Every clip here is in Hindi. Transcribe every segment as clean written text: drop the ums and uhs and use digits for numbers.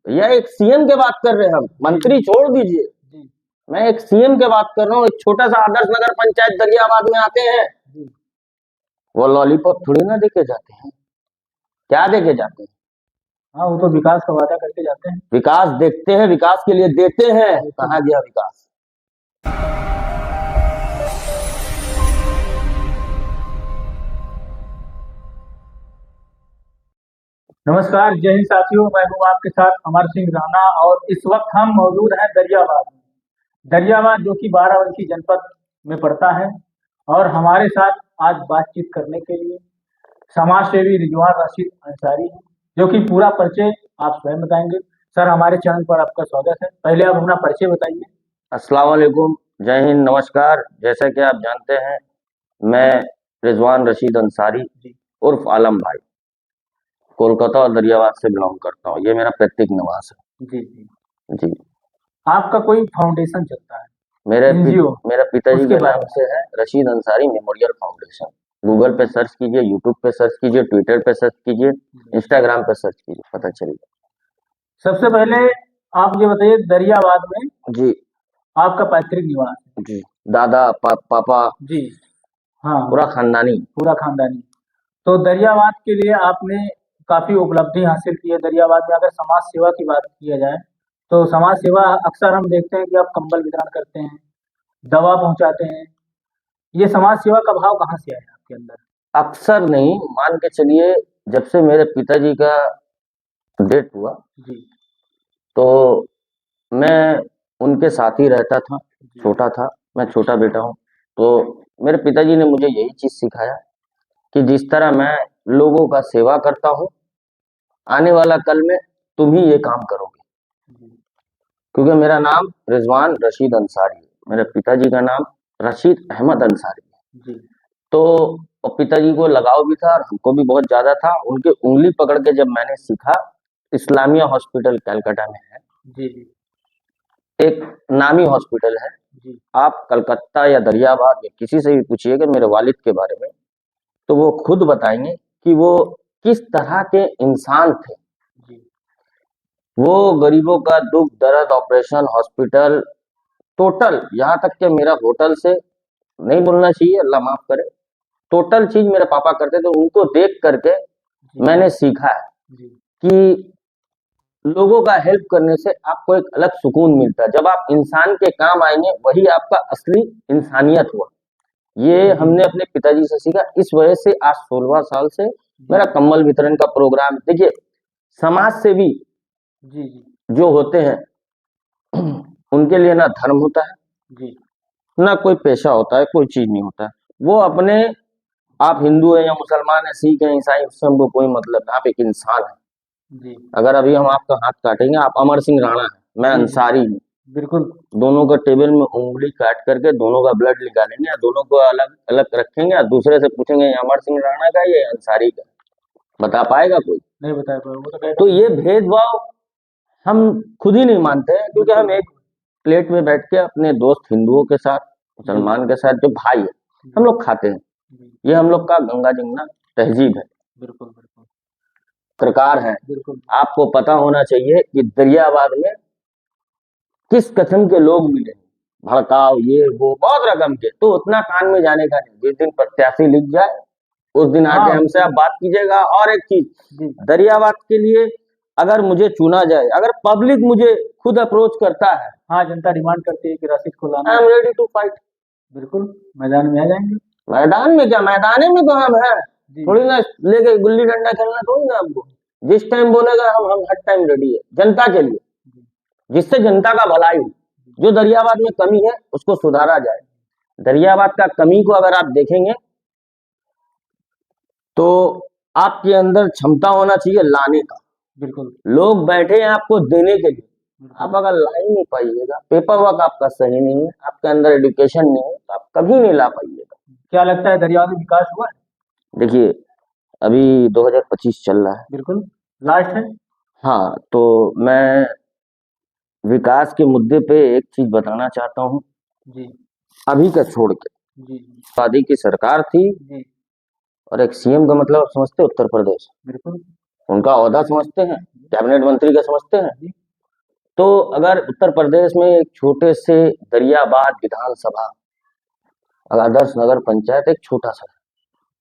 यह एक सीएम के बात कर रहे हैं हम, मंत्री छोड़ दीजिए, जी मैं एक सीएम के बात कर रहा हूँ। एक छोटा सा आदर्श नगर पंचायत दरियाबाद में आते हैं, जी। वो लॉलीपॉप थोड़ी ना देके जाते हैं, क्या देके जाते हैं? हाँ, वो तो विकास का वादा करके जाते हैं। विकास देखते हैं, विकास के लिए देते हैं, कहाँ गया विकास? नमस्कार, जय हिंद साथियों, मैं हूँ आपके साथ अमर सिंह राणा और इस वक्त हम मौजूद हैं दरियाबाद में। दरियाबाद जो कि बाराबंकी जनपद में पड़ता है और हमारे साथ आज बातचीत करने के लिए समाज सेवी रिजवान रशीद अंसारी हैं, जो कि पूरा परिचय आप स्वयं बताएंगे। सर, हमारे चैनल पर आपका स्वागत है। पहले आप अपना परिचय बताइए। अस्सलाम वालेकुम, जय हिंद, नमस्कार। जैसा कि आप जानते हैं, मैं रिजवान रशीद अंसारी उर्फ आलम भाई कोलकाता और दरियाबाद से बिलोंग करता हूँ। ये मेरा पैतृक निवास है। जी जी। जी, आपका कोई फाउंडेशन चलता है? मेरे एनजीओ? मेरा पिताजी उसके के बारे नाम में। से है Rashid Ansari memorial foundation. Google पे सर्च कीजिए, यूट्यूब पे सर्च कीजिए, ट्विटर पे सर्च कीजिए, इंस्टाग्राम पे सर्च कीजिए, पता चलेगा। सबसे पहले आप ये बताइए, दरियाबाद में जी आपका पैतृक निवास है? जी, दादा पापा जी हाँ, पूरा खानदानी। पूरा खानदानी। तो दरियाबाद के लिए आपने काफी उपलब्धि हासिल की है। दरियाबाद में अगर समाज सेवा की बात किया जाए तो समाज सेवा अक्सर हम देखते हैं कि आप कंबल वितरण करते हैं, दवा पहुंचाते हैं। ये समाज सेवा का भाव कहाँ से आया आपके अंदर? अक्सर नहीं, मान के चलिए, जब से मेरे पिताजी का डेथ हुआ जी तो मैं उनके साथ ही रहता था। जी छोटा था, मैं छोटा बेटा हूँ। तो मेरे पिताजी ने मुझे यही चीज सिखाया कि जिस तरह मैं लोगों का सेवा करता हूँ, आने वाला कल में तुम ही ये काम करोगे। जी क्योंकि मेरा नाम रिजवान रशीद अंसारी है, मेरे पिताजी का नाम रशीद अहमद अंसारी है। जी तो और पिताजी को लगाव भी था और हमको भी बहुत ज्यादा था। उनके उंगली पकड़ के जब मैंने सीखा, इस्लामिया हॉस्पिटल कलकत्ता में है, जी जी एक नामी हॉस्पिटल है। जी आप कलकत्ता या दरियाबाद या किसी से भी पूछिएगा मेरे वालिद के बारे में, तो वो खुद बताएंगे कि वो किस तरह के इंसान थे। जी वो गरीबों का दुख दर्द, ऑपरेशन, हॉस्पिटल, टोटल, यहाँ तक कि मेरा होटल से नहीं बोलना चाहिए, अल्लाह माफ करे, टोटल चीज मेरे पापा करते थे। उनको देख करके मैंने सीखा है जी कि लोगों का हेल्प करने से आपको एक अलग सुकून मिलता है। जब आप इंसान के काम आएंगे, वही आपका असली इंसानियत हुआ। ये हमने अपने पिताजी से सीखा। इस वजह से आज 16 साल से मेरा कम्बल वितरण का प्रोग्राम, देखिए, समाज से भी जी जी जो होते हैं उनके लिए ना धर्म होता है, जी ना कोई पेशा होता है, कोई चीज नहीं होता है। वो अपने, आप हिंदू है या मुसलमान है, सिख है, ईसाई, उससे हमको कोई मतलब नहीं। आप एक इंसान है। जी अगर अभी हम आपका हाथ काटेंगे, आप अमर सिंह राणा है, मैं जी जी अंसारी हूँ, बिल्कुल। दोनों का टेबल में उंगली काट करके दोनों का ब्लड निकालेंगे, दोनों को अलग अलग रखेंगे और दूसरे से पूछेंगे ये अमर सिंह राणा का, ये अंसारी का, बता पाएगा कोई? नहीं बता पाए, वो तो तो ये भेदभाव हम खुद ही नहीं मानते हैं, क्योंकि हम एक प्लेट में बैठ के अपने दोस्त हिंदुओं के साथ, मुसलमान के साथ, जो भाई है, हम लोग खाते हैं। ये हम लोग का गंगा जमुना तहजीब है, बिल्कुल बिल्कुल सरकार है। बिल्कुल। आपको पता होना चाहिए कि दरियाबाद में किस किस्म के लोग मिले, भड़काव, ये वो बहुत रकम के, तो उतना कान में जाने का नहीं। जिस दिन प्रत्याशी लिख जाए उस दिन आके हाँ हमसे आप बात कीजिएगा। और एक चीज, जी दरियाबाद के लिए अगर मुझे चुना जाए, अगर पब्लिक मुझे खुद अप्रोच करता है, हाँ, जनता डिमांड करती है कि रशीद को लाना आई है। Am ready to fight. बिल्कुल, मैदान में आ जाएंगे। मैदान में क्या, मैदाने में तो हम है, जी थोड़ी ना लेके गुल्ली डंडा खेलना थोड़ी ना हमको। जिस टाइम बोलेगा हम हर टाइम रेडी है, जनता के लिए, जी जिससे जनता का भलाई हो। जो दरियाबाद में कमी है उसको सुधारा जाए। दरियाबाद का कमी को अगर आप देखेंगे तो आपके अंदर क्षमता होना चाहिए लाने का। बिल्कुल लोग बैठे हैं आपको देने के लिए, बिल्कुल। आप अगर ला ही नहीं पाइएगा, पेपर वर्क आपका सही नहीं है, आपके अंदर एजुकेशन नहीं है, तो आप कभी नहीं ला पाइएगा। क्या लगता है, दरियाबाद में विकास हुआ है? देखिए, अभी 2025 चल रहा है। बिल्कुल, लास्ट है। हाँ, तो मैं विकास के मुद्दे पे एक चीज बताना चाहता हूँ। जी अभी का छोड़ के, जी शादी की सरकार थी जी और एक सीएम का मतलब आप समझते हो, उत्तर प्रदेश। बिल्कुल उनका ओहदा समझते हैं, कैबिनेट मंत्री का समझते हैं। जी तो अगर उत्तर प्रदेश में एक छोटे से दरियाबाद विधानसभा, आदर्श नगर पंचायत, एक छोटा सा,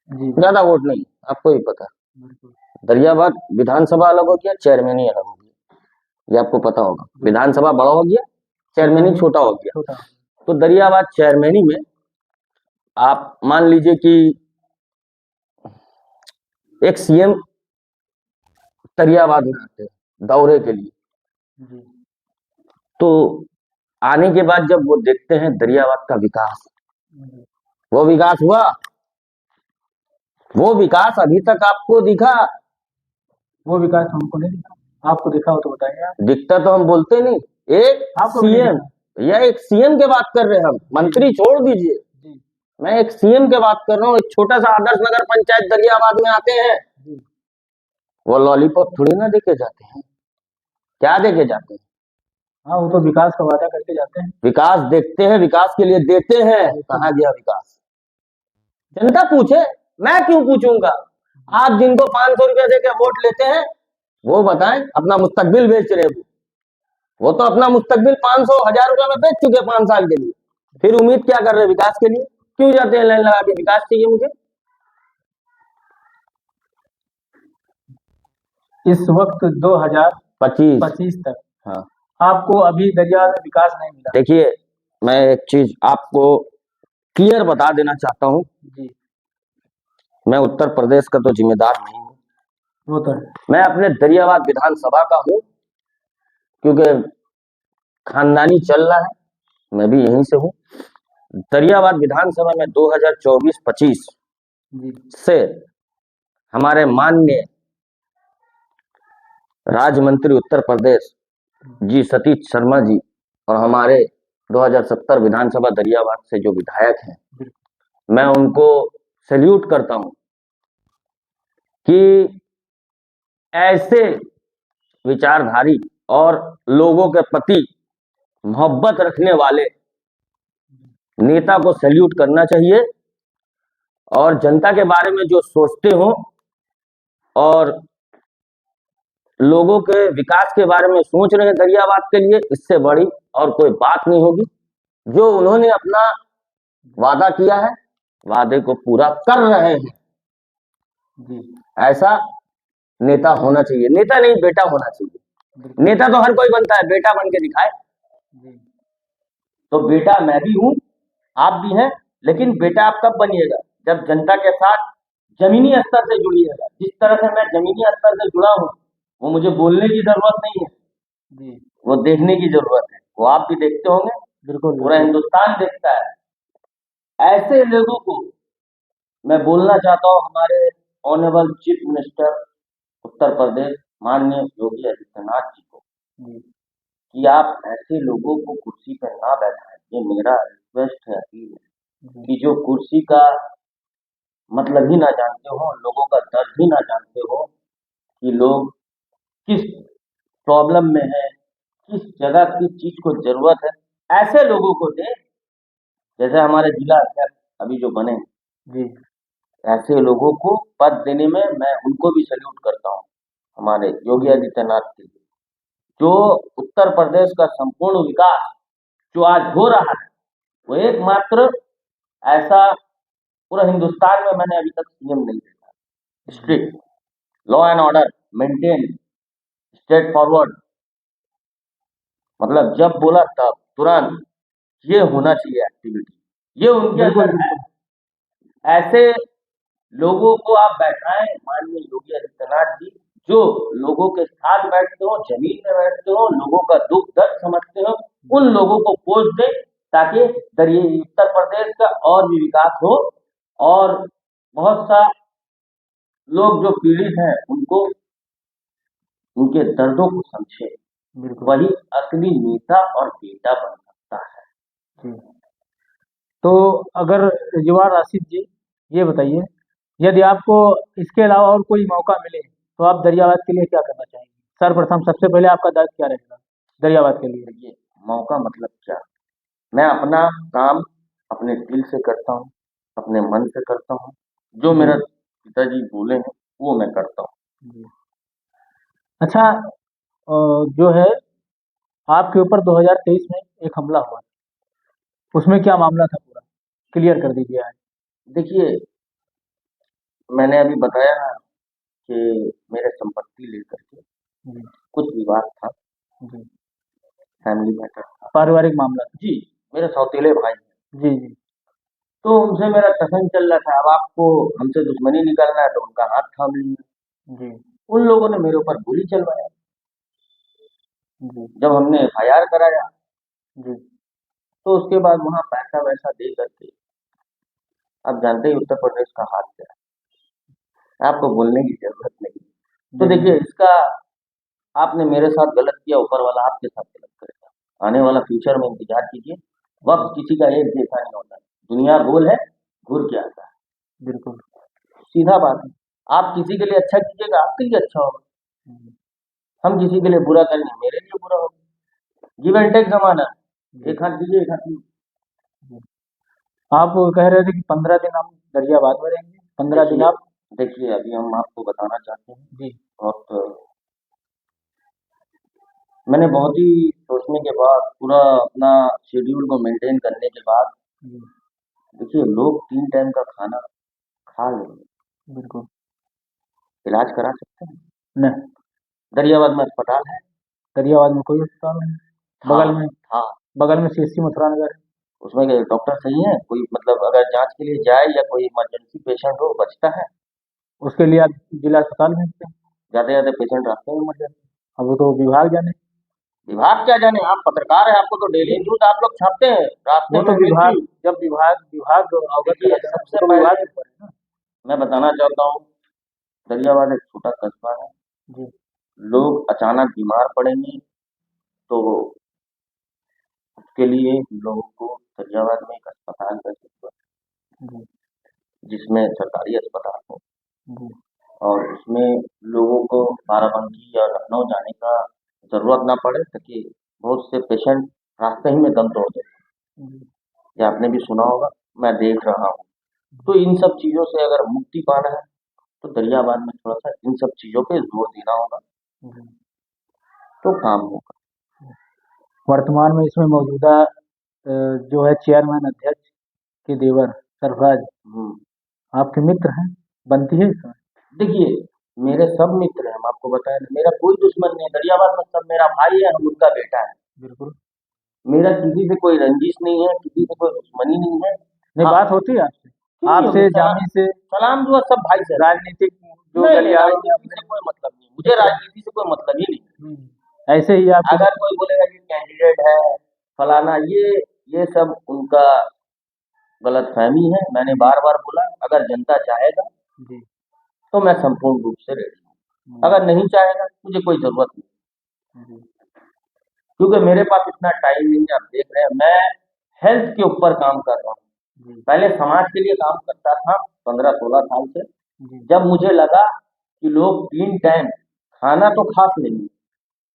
जी ज्यादा वोट नहीं, आपको भी पता है। बिल्कुल दरियाबाद विधानसभा अलग हो गया, चेयरमैन ही अलग हो गया, ये आपको पता होगा। विधानसभा बड़ा हो गया, चेयरमैन ही छोटा हो गया। छोटा तो दरियाबाद चेयरमैनी में आप मान लीजिए कि एक सीएम दरियाबाद में आते हैं दौरे के लिए, जी तो आने के बाद जब वो देखते हैं दरियाबाद का विकास, जी वो विकास हुआ, वो विकास अभी तक आपको दिखा? वो विकास हमको नहीं दिखा, आपको दिखा हो तो बताइए आप। दिखता तो हम बोलते नहीं। एक आपको भी नहीं सीएम, दिखा? या एक सीएम के बात कर रहे हैं हम, मंत्री छोड़ दीजिए, जी मैं एक सीएम के बात कर रहा हूँ। एक छोटा सा आदर्श नगर पंचायत दरियाबाद में आते हैं, जी वो लॉलीपॉप थोड़ी ना देके जाते हैं, क्या देके जाते हैं? हाँ, वो तो विकास का वादा करके जाते हैं। विकास देखते हैं, विकास के लिए देते हैं, कहाँ गया विकास? जनता पूछे, मैं क्यों पूछूंगा? आप जिनको 500 रुपया देके वोट लेते हैं, वो बताएं, अपना मुस्तकबिल बेच रहे हैं। वो तो अपना मुस्तकबिल 500 1000 रुपया में बेच चुके 5 साल के लिए, फिर उम्मीद क्या कर रहे हैं विकास के लिए? क्यों जाते हैं लाइन लगा के, विकास चाहिए मुझे? इस वक्त 2025 25। तक हाँ, आपको अभी दरिया में विकास नहीं मिला। देखिए, मैं एक चीज आपको क्लियर बता देना चाहता हूँ, जी मैं उत्तर प्रदेश का तो जिम्मेदार नहीं हूँ, वो तो है। मैं अपने दरियाबाद विधानसभा का हूँ, क्योंकि खानदानी चल रहा है, मैं भी यहीं से हूँ। दरियाबाद विधानसभा में 2024-25 जी से हमारे माननीय राज्य मंत्री उत्तर प्रदेश जी सतीश शर्मा जी और हमारे 2070 विधानसभा दरियाबाद से जो विधायक हैं, बिल्कुल मैं उनको सैल्यूट करता हूं कि ऐसे विचारधारी और लोगों के प्रति मोहब्बत रखने वाले नेता को सैल्यूट करना चाहिए, और जनता के बारे में जो सोचते हो और लोगों के विकास के बारे में सोच रहे हैं दरियाबाद के लिए, इससे बड़ी और कोई बात नहीं होगी। जो उन्होंने अपना वादा किया है, वादे को पूरा कर रहे हैं, जी ऐसा नेता होना चाहिए। नेता नहीं, बेटा होना चाहिए। बिल्कुल नेता तो हर कोई बनता है, बेटा बन के दिखाए। जी तो बेटा मैं भी हूं, आप भी हैं, लेकिन बेटा आप कब बनिएगा? जब जनता के साथ जमीनी स्तर से जुड़िएगा। जिस तरह से मैं जमीनी स्तर से जुड़ा हूं, वो मुझे बोलने की जरूरत नहीं है, जी वो देखने की जरूरत है। वो आप भी देखते होंगे, बिल्कुल पूरा हिंदुस्तान देखता है। ऐसे लोगों को मैं बोलना चाहता हूँ, हमारे honourable chief minister Uttar Pradesh माननीय योगी आदित्यनाथ जी को, जी कि आप ऐसे लोगों को कुर्सी पर ना बैठाएं। ये मेरा रिक्वेस्ट है, अपील है, कि जो कुर्सी का मतलब ही ना जानते हो, लोगों का दर्द ही ना जानते हो, कि लोग किस प्रॉब्लम में है, किस जगह किस चीज को जरूरत है, ऐसे लोगों को दे। जैसे हमारे जिला अध्यक्ष अभी जो बने, जी ऐसे लोगों को पद देने में मैं उनको भी सैल्यूट करता हूँ, हमारे योगी आदित्यनाथ के लिए। जो उत्तर प्रदेश का संपूर्ण विकास जो आज हो रहा है, वो एकमात्र ऐसा पूरा हिंदुस्तान में मैंने अभी तक सीएम नहीं देखा। Strict law and order maintain, straight forward, मतलब जब बोला तब तुरंत, ये होना चाहिए एक्टिविटी, ये उनके बिल्कुल अंदर है। ऐसे लोगों को आप बैठाएं, माननीय योगी आदित्यनाथ जी, जो लोगों के साथ बैठते हो, जमीन में बैठते हो, लोगों का दुख दर्द समझते हो, उन लोगों को पोस्ट दें, ताकि उत्तर प्रदेश का और भी विकास हो, और बहुत सा लोग जो पीड़ित हैं उनको, उनके दर्दों को समझे। बिल्कुल वही असली नेता और बेटा बन सकता है। जी। तो अगर युवा राशिद जी, ये बताइए, यदि आपको इसके अलावा और कोई मौका मिले तो आप दरियाबाद के लिए क्या करना चाहेंगे? सर्वप्रथम सबसे पहले आपका दायित्व क्या रहेगा दरियाबाद के लिए? देखिए, मौका मतलब क्या, मैं अपना काम अपने दिल से करता हूँ, अपने मन से करता हूँ। जो मेरा पिताजी बोले हैं वो मैं करता हूँ। जी अच्छा, जो है आपके ऊपर 2023 में एक हमला हुआ, उसमें क्या मामला था पूरा क्लियर कर दीजिए आज। देखिए, मैंने अभी बताया ना कि मेरे संपत्ति लेकर के जी कुछ विवाद था, जी, फैमिली मैटर था। पारिवारिक मामला था। जी, मेरे सौतेले भाई हैं, जी जी तो उनसे मेरा टसन चल रहा था। अब आपको हमसे दुश्मनी निकालना है तो उनका हाथ थाम लिया। जी उन लोगों ने मेरे ऊपर गोली चलवाया। जी जब हमने एफआईआर कराया जी तो उसके बाद वहाँ पैसा वैसा दे करके, आप जानते ही उत्तर प्रदेश का हाल क्या है, आपको बोलने की जरूरत नहीं। तो जी देखिए, इसका आपने मेरे साथ गलत किया, ऊपर वाला आपके साथ गलत करेगा। आने वाला फ्यूचर में इंतजार कीजिए। वक्त किसी का एक जैसा नहीं होता, दुनिया गोल है, घूर के आता है। बिल्कुल। सीधा बात है, आप किसी के लिए अच्छा कीजिएगा, आपके लिए अच्छा होगा। हम्म, हम किसी के लिए बुरा करेंगे, मेरे लिए बुरा होगा। गिव एंड टेक जमाना है, जी एक हाथ दीजिए एक हाथ लीजिए। जी। आप कह रहे थे कि 15 दिन हम दरियाबाद में रहेंगे, 15 दिन देखिए आप। देखिए, अभी हम आपको बताना चाहते हैं। जी बहुत मैंने बहुत ही सोचने के बाद, पूरा अपना शेड्यूल को मेंटेन करने के बाद, जी देखिए लोग 3 टाइम का खाना खा लेंगे, बिल्कुल। इलाज करा सकते हैं। नहीं, दरियाबाद में अस्पताल है। दरियाबाद में कोई अस्पताल नहीं। था बगल में, था बगल में सीएससी मथुरा नगर है। उसमें के डॉक्टर सही है? कोई मतलब अगर जांच के लिए जाए या कोई इमरजेंसी पेशेंट हो, बचता है? उसके लिए आप जिला अस्पताल भेजते हैं। जाते जाते पेशेंट रास्ते में मर जाते हैं। अब वो तो विभाग जाने। विभाग क्या जाने, आप पत्रकार हैं, आपको तो डेली न्यूज आप लोग छापते हैं, रास्ते वो में तो विभाग, मृत्यु। जब विभाग विभाग अवगत देखिए, रहता है वो सबसे तो पहले विभाग के ऊपर है ना। मैं बताना चाहता हूँ, दरियाबाद एक छोटा कस्बा है। जी लोग अचानक बीमार पड़ेंगे तो उसके लिए हम लोगों को दरियाबाद में एक अस्पताल का जरूरत जी है, जिसमें सरकारी अस्पताल हो जी और उसमें लोगों को बाराबंकी या लखनऊ जाने का जरूरत ना पड़े, ताकि बहुत से पेशेंट रास्ते ही में दम तोड़ देते हैं। जी ये आपने भी सुना होगा, मैं देख रहा हूँ। तो इन सब चीज़ों से अगर मुक्ति पाना है तो दरियाबाद में थोड़ा सा इन सब चीज़ों पे जोर देना होगा, जी। तो काम होगा। वर्तमान में इसमें मौजूदा जो है चेयरमैन अध्यक्ष के देवर सरफराज हम्म, आपके मित्र हैं, बनती है इसमें। देखिए, मेरे सब मित्र हैं, हम आपको बताया ना, मेरा कोई दुश्मन नहीं है। दरियाबाद में सब मेरा भाई है, हम उनका बेटा है। बिल्कुल। मेरा किसी से कोई रंजिश नहीं है, किसी से कोई दुश्मनी नहीं है। नहीं, हाँ, बात होती है आपसे, क्यों नहीं आपसे होगी? जामी से, सलाम दुआ सब भाई से। राजनीतिक जो नहीं नहीं, गलियारों में राजनीति अपने। से कोई मतलब नहीं, मुझे राजनीति से कोई मतलब ही नहीं। ऐसे ही आपके। अगर कोई बोलेगा कि कैंडिडेट है फलाना, ये सब उनका गलतफहमी है। मैंने बार बार बोला, अगर जनता चाहेगा जी तो मैं संपूर्ण रूप से रेडी हूँ, जी अगर नहीं चाहेगा मुझे कोई जरूरत नहीं, जी क्योंकि मेरे पास इतना टाइम नहीं है। आप देख रहे हैं, मैं हेल्थ के ऊपर काम कर रहा हूँ। जी पहले समाज के लिए काम करता था 15-16 साल से। जी जब मुझे लगा कि लोग 3 टाइम खाना तो खा लेंगे,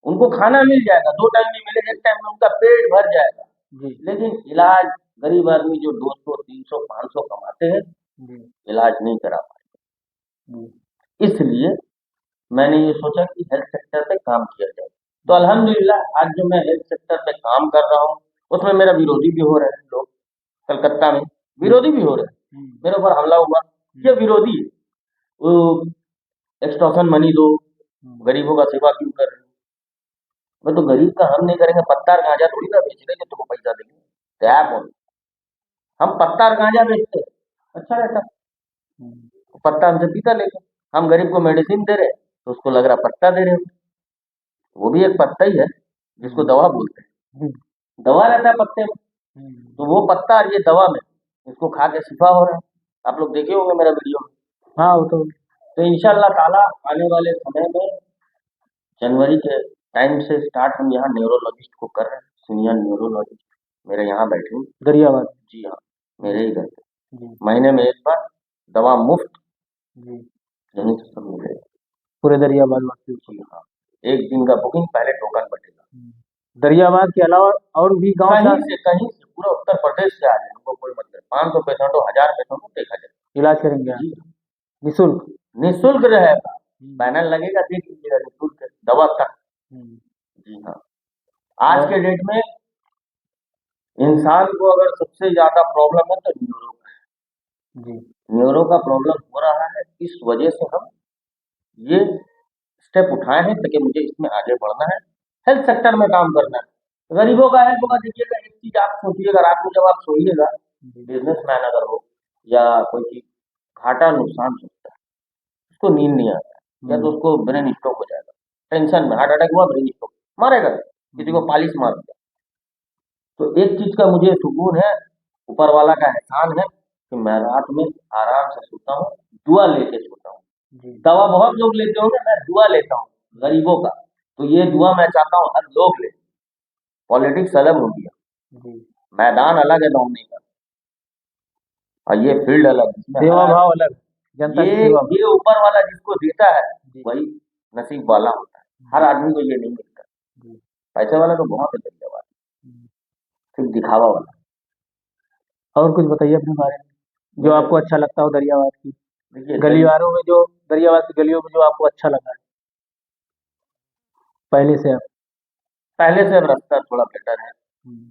उनको खाना मिल जाएगा, 2 टाइम नहीं मिले, एक टाइम में उनका पेट भर जाएगा, जी लेकिन इलाज गरीब आदमी जो 200, 300, 500 कमाते हैं, जी इलाज नहीं करा जी पाए। इसलिए मैंने ये सोचा कि हेल्थ सेक्टर पे काम किया जाए। तो अल्हम्दुलिल्लाह, आज जो मैं हेल्थ सेक्टर पे काम कर रहा हूँ, उसमें मेरा विरोधी भी हो रहे हैं लोग। कलकत्ता में विरोधी भी हो रहे हैं, मेरे ऊपर हमला हुआ, ये विरोधी है। वो एक्सटॉर्शन मनी दो, गरीबों का सेवा क्यों कर रहे हो? मैं तो गरीब का हम नहीं करेंगे, पत्ता और गांजा थोड़ी ना बेच रहे जो तुमको पैसा देंगे। क्या बोल, हम पत्ता और गांजा बेचते हैं, अच्छा रहता, पत्ता हमसे पीता लेते। हम गरीब को मेडिसिन दे रहे हैं तो उसको लग रहा पत्ता दे रहे हो, वो भी एक पत्ता ही है जिसको दवा बोलते हैं। दवा रहता है पत्ते में, तो वो पत्ता और ये दवा में, इसको खा के शिफा हो रहा है। आप लोग देखे होंगे मेरा वीडियो में। हाँ वो तो। तो इंशाल्लाह ताला आने वाले समय में जनवरी के टाइम से स्टार्ट हम यहाँ न्यूरोलॉजिस्ट को कर रहे हैं, सीनियर न्यूरोलॉजिस्ट मेरे यहाँ बैठे हैं। दरियाबाद। जी हाँ, मेरे ही घर पे जी महीने में एक बार दवा मुफ्त जी यहीं से सब मिलेगा। पूरे दरियाबाद वासियों को। जी हाँ, एक दिन का बुकिंग, पहले टोकन बटेगा। दरियाबाद के अलावा और भी गांव कहीं से पूरा उत्तर प्रदेश से आ जाए, उनको कोई मतलब, 500 पेशेंट हो, 1000 पेशेंट हो, देखा जाए। इलाज करेंगे आप जी, निःशुल्क। निःशुल्क रहेगा, पैनल लगेगा, देख लीजिएगा, निःशुल्क है। दवा तक। हम्म, जी हाँ, आज और के डेट में इंसान को अगर सबसे ज्यादा प्रॉब्लम है तो जी न्यूरो का प्रॉब्लम हो रहा है। इस वजह से हम ये स्टेप उठाए हैं ताकि मुझे इसमें आगे बढ़ना है, हेल्थ सेक्टर में काम करना है, गरीबों का हेल्प होगा। देखिएगा, एक चीज आप सोचिएगा, रात में जब आप सोइएगा, जी बिजनेसमैन अगर हो या कोई चीज घाटा नुकसान सोचता है, उसको नींद नहीं आता है, या तो हम्म, उसको ब्रेन स्ट्रोक हो जाएगा, टेंशन में हार्ट अटैक हुआ, ब्रेन स्ट्रोक, मारेगा, किसी को हम्म, पालिश मार दिया। तो एक चीज का मुझे सुकून है, ऊपर वाला का एहसान है कि मैं रात में आराम से सोता हूँ, दुआ लेके सोता हूँ। जी दवा बहुत लोग लेते होंगे, मैं दुआ लेता हूँ गरीबों का। तो ये दुआ मैं चाहता हूँ हर लोग ले। पॉलिटिक्स अलग हो गया, जी मैदान अलग है दौड़ने का, और ये फील्ड अलग है, इसमें हर सेवा आदमी, भाव अलग है, जनता ये की सेवा भाव। ये ऊपर वाला जिसको देता है जी वही नसीब वाला होता है। हर जी आदमी को ये नहीं मिलता। जी पैसे वाला तो बहुत है धन्यवाद, हम्म। सिर्फ दिखावा वाला। और कुछ बताइए अपने बारे में जो मुझे आपको अच्छा लगता हो दरियावाद की देखिए गलियारों में, जो दरियावाद की गलियों में जो आपको अच्छा लगा है पहले से आप। पहले से अब रास्ता थोड़ा बेटर है। हम्म,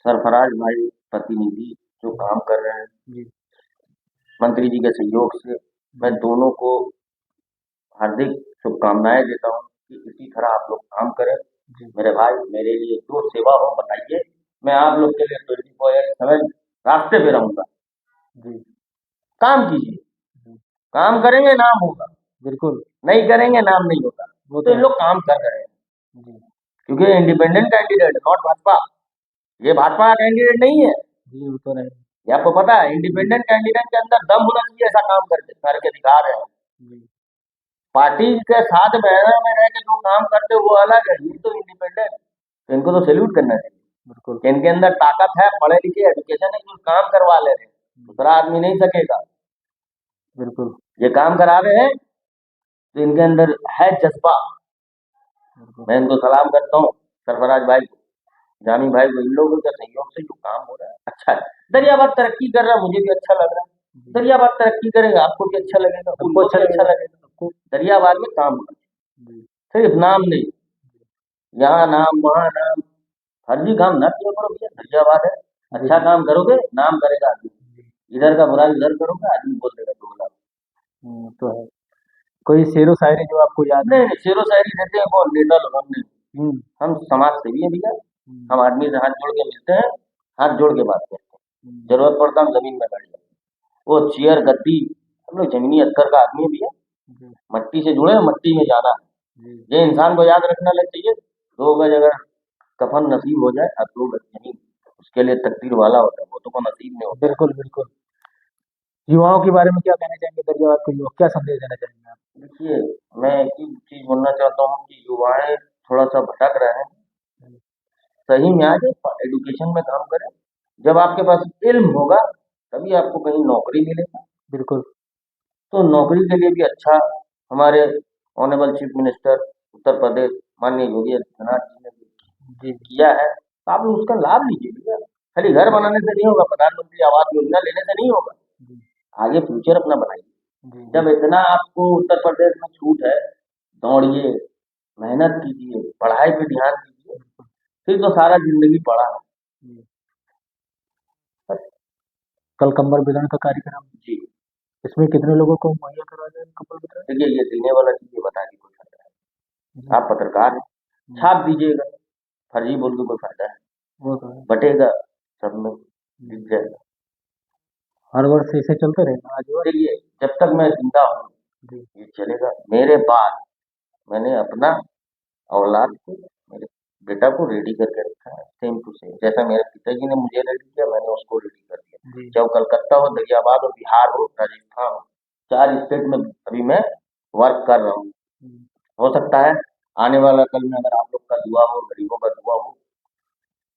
सरफराज भाई प्रतिनिधि जो काम कर रहे हैं, जी मंत्री जी के सहयोग से, मैं जी दोनों को हार्दिक शुभकामनाएं देता हूँ कि इसी तरह आप लोग काम करें। जी मेरे भाई, मेरे लिए जो सेवा हो बताइए, मैं आप लोग के लिए 24/7 रास्ते पे रहूंगा। जी काम कीजिए, जी काम करेंगे नाम होगा, बिल्कुल, नहीं करेंगे नाम नहीं होगा। वो तो तो इन है। लोग काम कर रहे हैं, जी क्योंकि इंडिपेंडेंट कैंडिडेट नॉट भाजपा, ये भाजपा का कैंडिडेट नहीं है। जी वो तो रहे। ये आपको पता है, जी इंडिपेंडेंट कैंडिडेट के अंदर दम होना चाहिए, ऐसा काम करके दिखा रहे हैं। जी पार्टी के साथ बैनर में रह के जो काम करते हैं वो अलग है, ये तो इंडिपेंडेंट। तो इनको तो सैल्यूट करना चाहिए बिल्कुल कि इनके अंदर ताकत है, पढ़े लिखे, एजुकेशन है, जो काम करवा ले रहे हैं, दूसरा आदमी नहीं सकेगा। बिल्कुल ये काम करा रहे हैं तो इनके अंदर है जज्बा। बिल्कुल मैं इनको सलाम करता हूँ, सरफराज भाई को, जामी भाई को, इन लोगों के सहयोग से जो काम हो रहा है अच्छा है। दरियाबाद तरक्की कर रहा है, मुझे भी अच्छा लग रहा है। जी दरियाबाद तरक्की करेगा, आपको भी अच्छा लगेगा, सबको उनको अच्छा भी अच्छा लगेगा लगेगा। सबको। दरियाबाद में काम होना जी चाहिए, सिर्फ नाम नहीं, यहाँ नाम वहाँ नाम, फर्जी काम ना किया करो भैया, दरियाबाद है। जी अच्छा काम करोगे, नाम करेगा आदमी। जी इधर का बुरा इधर करोगे, आदमी बोल देगा 2 लाख। तो है। कोई शेरो शायरी जो आपको याद नहीं हो। नहीं, शेरो शायरी देते हैं कौन, नेता लोग हम नहीं। हम्म हम समाज सेवी हैं भैया। हम्म हम आदमी से हाथ जोड़ के मिलते हैं, हाथ जोड़ के बात करते हैं। हम्म, जरूरत पड़ता हम जमीन में बैठ जाते हैं। वो चेयर गद्दी, हम लोग जमीनी अस्तर का आदमी है भैया। जी मट्टी से जुड़े हैं, मट्टी में जाना जी है। ये इंसान को याद रखना चाहिए, 2 गज अगर कफन नसीब हो जाए और 2 गज जमीन, उसके लिए तकदीर वाला होता है, वो तो को नसीब नहीं होता है। बिल्कुल बिल्कुल। युवाओं के बारे में क्या कहना चाहेंगे, दरियावाद के युवा क्या संदेश देना चाहेंगे आप। देखिए, मैं एक ही चीज बोलना चाहता हूँ कि युवाएं थोड़ा सा भटक रहे हैं, जी, सही में आ जाए, एडुकेशन में काम करें। जब आपके पास इल्म होगा तभी आपको कहीं नौकरी मिलेगा। बिल्कुल तो नौकरी के लिए भी अच्छा, हमारे honourable chief minister Uttar Pradesh माननीय योगी आदित्यनाथ जी ने जी किया है, तो आप लोग उसका लाभ लीजिए भैया। खाली घर बनाने से नहीं होगा, प्रधानमंत्री आवास योजना लेने से नहीं होगा, जी आगे फ्यूचर अपना बनाइए। जी जब इतना आपको उत्तर प्रदेश में छूट है, दौड़िए, मेहनत कीजिए, पढ़ाई पे ध्यान दीजिए, फिर तो सारा जिंदगी पढ़ा है। जी। बस, कल कंबल वितरण का कार्यक्रम, जी इसमें कितने लोगों को मुहैया करा जाए कंबल वितरण। देखिए, ये देने वाला चीज ये बता के कोई फायदा जी है। आप पत्रकार हैं, हम्म, छाप दीजिएगा, फर्जी बोल के कोई फायदा है, वो तो है। बटेगा सब में, हम्म, दिख जाएगा। हर वर्ष ऐसे चलते रहेगा आज वर्ष। देखिए, जब तक मैं जिंदा हूँ जी ये चलेगा। मेरे बाद मैंने अपना औलाद को, मेरे बेटा को रेडी करके रखा है, सेम टू सेम जैसा मेरे पिताजी ने मुझे रेडी किया, मैंने उसको रेडी कर दिया। जी चाहे वो कलकत्ता हो, दरियाबाद हो, बिहार हो, राजस्थान हो, 4 स्टेट में अभी मैं वर्क कर रहा हूँ। हम्म, हो सकता है आने वाला कल में अगर आप लोग का दुआ हो, गरीबों का दुआ हो,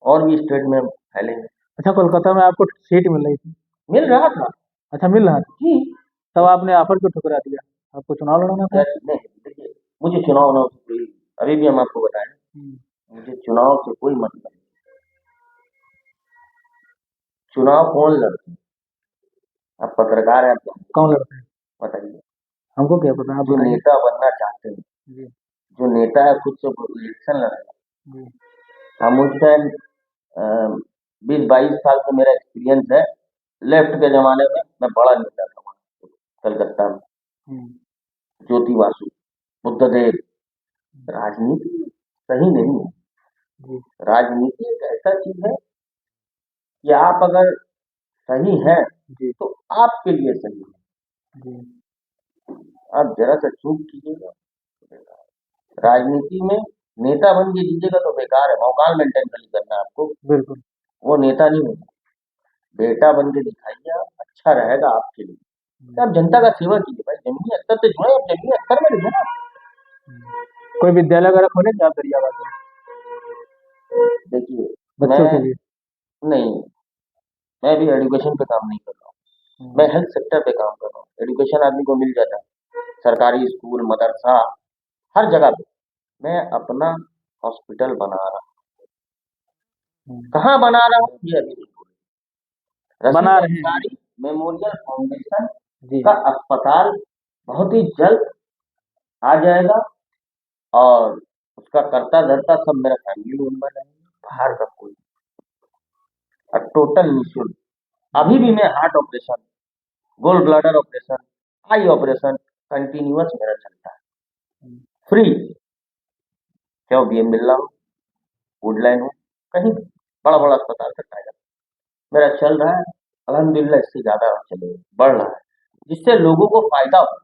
और भी स्टेट में फैलेंगे। अच्छा कोलकाता में आपको सीट मिल रही थी। मिल रहा था अच्छा मिल रहा था, जी। तब आपने ऑफर क्यों ठुकरा दिया, आपको चुनाव लड़ना था। यार नहीं, देखिए, मुझे चुनाव उनाव से कोई, अभी भी हम आपको बताएं, हम्म, मुझे चुनाव से कोई मतलब नहीं। चुनाव कौन लड़ता है? आप पत्रकार हैं, आप जानते कौन हैं, लड़ता है, बताइए। हमको क्या पता, आप जो बताइए। नेता बनना चाहते हैं, जी जो नेता है खुद से इलेक्शन लड़ेगा। जी हम उस टाइम 20-22 साल से मेरा एक्सपीरियंस है। लेफ्ट के जमाने में मैं बड़ा नेता था वहाँ कलकत्ता में, ज्योति बासु, बुद्धदेव। राजनीति सही नहीं है। जी राजनीति एक ऐसा चीज है कि आप अगर सही हैं जी तो आपके लिए सही है। जी आप जरा सा चूक कीजिएगा तो बेकार है। राजनीति में नेता बन के जीजिएगा तो बेकार है। मौकाल मेंटेन खाली करना है आपको, बिल्कुल वो नेता नहीं होगा। बेटा बन के दिखाइए आप, अच्छा रहेगा आपके लिए। तो आप जनता का सेवा कीजिए भाई। जमीनी स्तर से जुड़े, आप जमीनी स्तर में रहिए ना। कोई विद्यालय वगैरह खोले क्या आप दरियाबाद में देखिए बच्चों के मैं लिए? नहीं, मैं भी एजुकेशन पे काम नहीं कर रहा हूँ। मैं हेल्थ सेक्टर पे काम कर रहा हूँ। एजुकेशन आदमी को मिल जाता है, सरकारी स्कूल, मदरसा, हर जगह पे। मैं अपना हॉस्पिटल बना रहा हूँ। कहाँ बना रहा हूँ ये अभी नहीं बोल। बना रशीद रहे हैं। अंसारी मेमोरियल फाउंडेशन जी का अस्पताल बहुत ही जल्द आ जाएगा और उसका करता धरता सब मेरा फैमिली मेंबर है, बाहर का कोई। और टोटल निःशुल्क। अभी भी मैं heart operation, gall bladder operation, eye operation continuous मेरा चलता है, फ्री। क्या बीएम बिरला हो, वुडलैंड हो, कहीं भी, बड़ा बड़ा अस्पताल तक आ जाता है। मेरा चल रहा है अल्हम्दुलिल्लाह। इससे ज्यादा चले, बढ़ रहा है, जिससे लोगों को फायदा हो।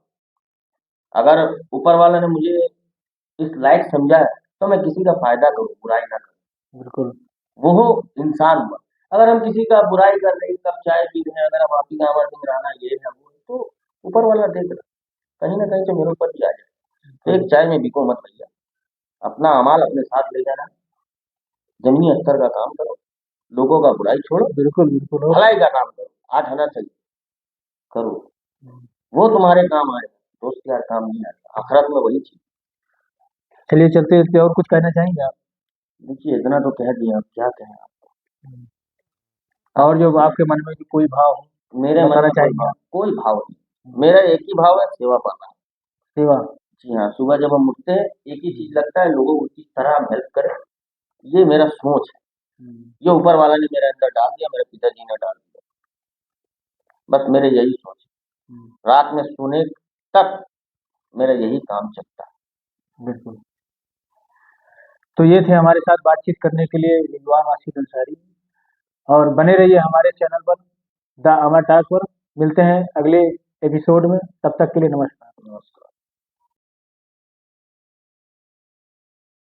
अगर ऊपर वाला ने मुझे इस लायक समझा है तो मैं किसी का फायदा करूँ, बुराई ना करूँ। बिल्कुल वो हो इंसान हुआ। अगर हम किसी का बुराई कर रहे हैं, कब चाय पी रहे हैं, अगर हम आप ही का हमारे दिन रहना ये है वो है, तो ऊपर वाला देख रहा है। कहीं ना कहीं से मेरे ऊपर भी आ जाए। तो एक चाय में बिको मत भैया। अपना अमाल अपने साथ ले जाना, जमीनी स्तर का काम करो, लोगों का बुराई छोड़ो, बिल्कुल बिल्कुल और भलाई का काम करो। आज आना चाहिए, करो, वो तुम्हारे काम आएगा। दोस्त यार काम नहीं आएगा, आखिरत में वही चीज। चलिए चलते चलते और कुछ कहना चाहेंगे आप? देखिए इतना तो कह दिया, अब क्या कहें आप। और जो आपके मन में जो कोई भाव हो, मेरे मन बताना में चाहेंगे आप? कोई भाव नहीं। मेरा एक ही भाव है, सेवा पाना। सेवा। जी हाँ, सुबह जब हम उठते हैं एक ही चीज लगता है, लोगों को किस तरह हम हेल्प करें। ये मेरा सोच है। ये ऊपर वाला ने मेरे अंदर डाल दिया, मेरे पिताजी ने डाल दिया। बस मेरे यही सोच है। रात में सोने तक मेरा यही काम चलता है। बिल्कुल। तो ये थे हमारे साथ बातचीत करने के लिए रिजवान वासिफ अंसारी। और बने रहिए हमारे चैनल पर द अमर टॉक पर। मिलते हैं अगले एपिसोड में, तब तक के लिए नमस्कार। नमस्कार।